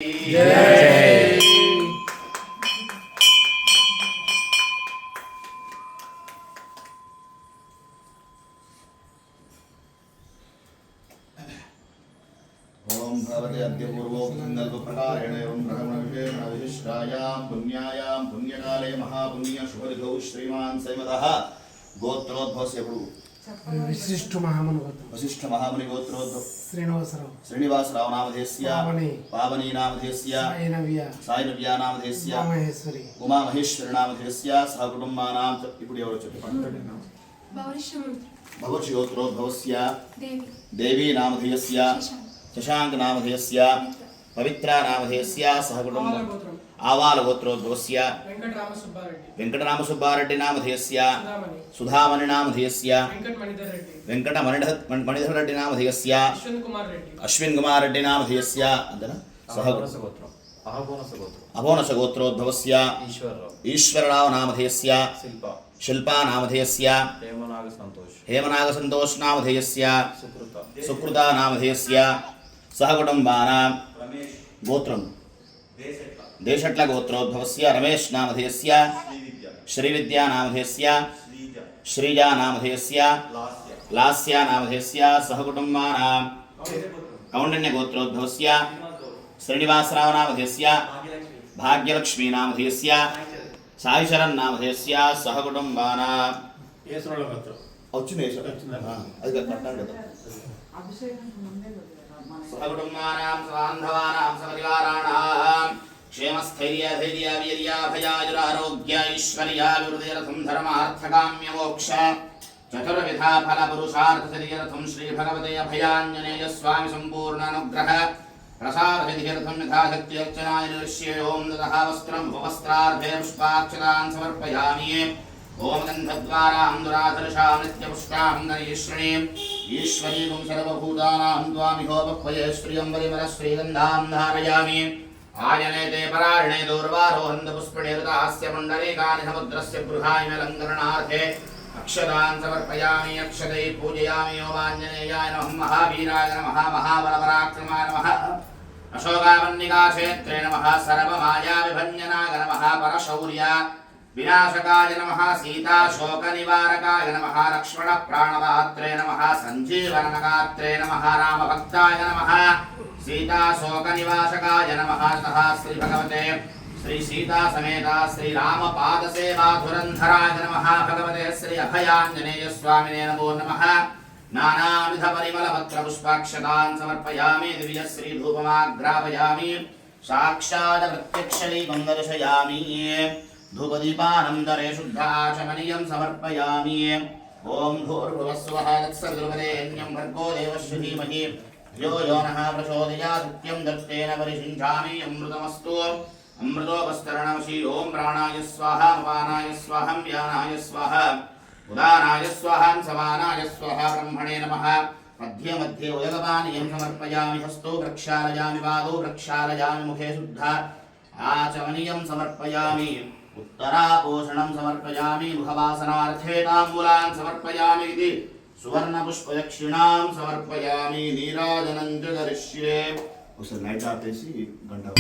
जय। ओम भगवते अद्य पूर्वोक्तप्रकारेण एवं ब्रह्मविषयां पुण्यायां पुण्यकाले महापुण्य शुभऋतौ श्रीमान् सैमदः गोत्रोद्भवस्य विशिष्ट महामुनि वसिष्ठ महामुनि गोत्रोद्भव श्रीनिवासराव नामधेयस्य पावनी नामधेयस्य सायनव्या नामधेयस्य उमा महेश्वरी नामधेयस्य सह कुटुंबानां इपुडि एवरु चेप्पंడి भवति गोत्रोद्भवस्य देवी नामधेयस्य शशांक नामधेयस्य पवित्रा नामधेयस्य सह कुटुंब आवाल गोत्रोद्भवस्य वेंकटराम सुब्बारेड्डी नामधेयस्य सुधामणि नामधेयस्य वेंकटमणिधर रेड्डी नामधेयस्य अश्विन कुमार रेड्डी नामधेयस्य सह अभोनस गोत्रोद्भवस्य ईश्वरराव नामधेयस्य शिल्पा नामधेयस्य हेमनाग संतोष नामधेयस्य सुकृता नामधेयस्य सह कुटुंबानां गोत्रं देशट्ल गोत्रोद्भवस्य रमेश नामधेयस्य श्रीविद्या नामधेयस्य श्रीजा नामधेयस्य लास्या नामधेयस्य सह कुटुंबानां कौंडिन्य गोत्रोद्भवस्य श्रीनिवासराव नामधेयस्य भाग्यलक्ष्मी नामधेयस्य साईशरण नामधेयस्य सह कुटुंबानां सहकुटुंबानां बान्धवानां सपरिवाराणां क्षेमस्थैर्य धैर्य वीर्य भयायुरारोग्य ऐश्वर्याभिवृद्धिरथं धर्मार्थकाम्य मोक्ष चतुर्विधा फल पुरुषार्थ सिद्ध्यर्थं श्री भगवते अभयाञ्जनेय स्वामी संपूर्ण अनुग्रह प्रसाद सिद्ध्यर्थं यथाशक्ति अर्चनाय निर्ष्ये ओम ददः वस्त्रं भवस्त्रार्थे पुष्पाक्षतान् समर्पयामि ओम गन्धद्वारां दुराधर्षां नित्यपुष्टां गणेश्वरीं ईश्वरीं सर्वभूतानां त्वामिहोपक्वये श्रियंबरिमल श्रीगन्धां धारयामि आयनेते परार्णे दूर्वारोहन्त पुष्पणेरुतास्य पुण्डरीकानि समुद्रस्य गृहायमलङ्करणार्थे अक्षतान् समर्पयामि अक्षतै पूजयामि ओमाञ्जनेयाय नमः महावीराय नमः महाबलपराक्रमाय नमः अशोकावन्निकाक्षेत्रे नमः सर्वमायाविभञ्जनाय नमः परशौर्य विनाशकाय नमः सीता शोक निवारकाय नमः लक्ष्मण प्राणदात्रे नमः संजीवनगात्रे नमः रामभक्ताय नमः सीता शोक निवासकाय नमः तथा श्री भगवते श्री सीता समेता श्री राम पाद सेवा धुरंधराय नमः भगवते श्री अभयाञ्जनेय स्वामिने नमो नमः नानाविध परिमल पत्र पुष्पाक्षतान् समर्पयामि दिव्य श्री धूपमाग्रापयामि साक्षात् प्रत्यक्षली दर्शयामि धूपदीपानन्दरे शुद्धाचमनीयं समर्पयामि ओम भूर्भुवस्सुवः तत्सवितुर्वरेण्यं भर्गो देवस्य धीमहि यो यो नः प्रचोदयात् सत्यं दत्तेन परिषिञ्चामि अमृतमस्तु अमृतोपस्तरणमसि ओम प्राणाय स्वाहा अपानाय स्वाहं व्यानाय स्वाहा उदानाय स्वाहं समानाय स्वाहा ब्रह्मणे नमः मध्ये मध्ये उदकपानीयं समर्पयामि हस्तौ प्रक्षालयामि पादौ प्रक्षालयामि मुखे शुद्धा आचमनीयं समर्पयामि उत्तरापोषणं समर्पयामि मुखवासनार्थे ताम्बूलान् समर्पयामि इति सुवर्णपुष्पदक्षिणां समर्पयामि नीराजनं च करिष्ये उस लाइट आते सी घंटा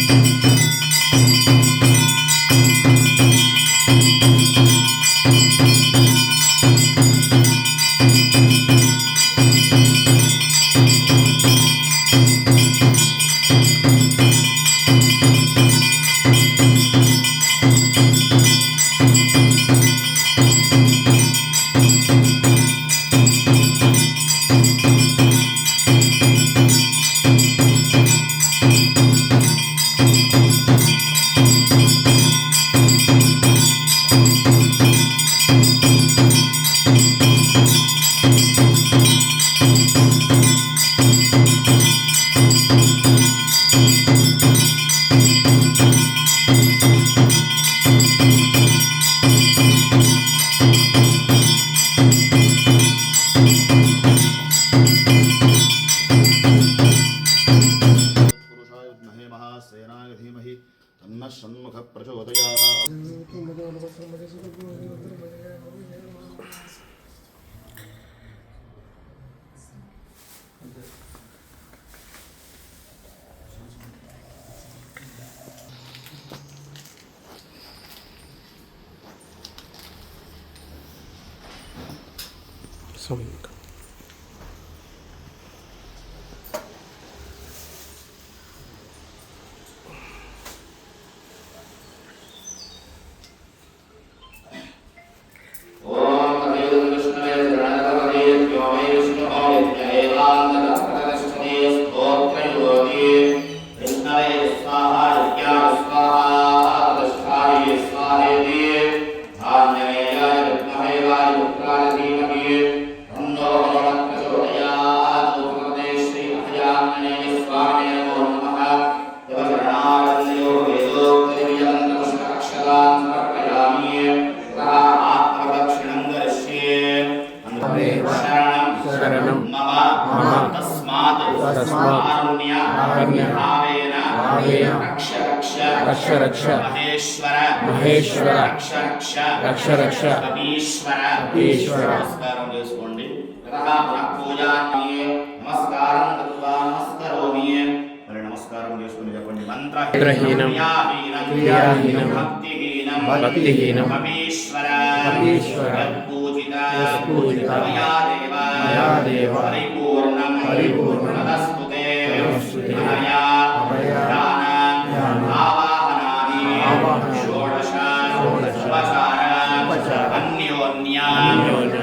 षण्मुख प्रचोदयात् शरणं मम तस्मात् भावेन रक्ष महेश्वर रक्ष कपीश्वर नमस्कारं చేసుకోండి ततः पूजाये नमस्कारं कृत्वा नमस्करोमि మరి నమస్కారం చేసుకుని చెప్పండి మంత్రహీనం క్రియాహీనం భక్తిహీనం కపీశ్వర పూజిత మయా దేవ పరిపూర్ణం తదస్తుతే మయా ఆవాహనాని షోడశ ఉపచార అన్యోన్య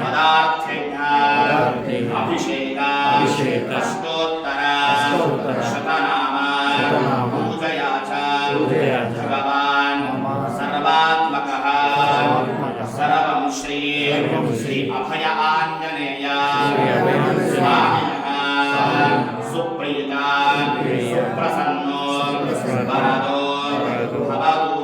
పదార్థేన అభిషేక అష్టోత్తర శతనామ పూజయా చ భగవాన్ సర్వాత్మకః సర్వం శ్రీ అభయ ఆంజనేయ స్వామినః సుప్రీత సుప్రసన్నో వరదో భవతు.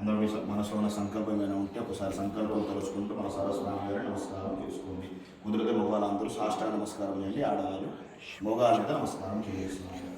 అందరూ మీ మనసులో ఉన్న సంకల్పం ఏమైనా ఉంటే ఒకసారి సంకల్పం తలుచుకుంటూ మన సరస్వామి గారిని నమస్కారం చేసుకోండి. కుదిరితే మగవాళ్ళందరూ సాష్టాంగ నమస్కారం చేయండి, ఆడవాళ్ళు మగవాళ్ళైతే నమస్కారం చేస్తున్నారు.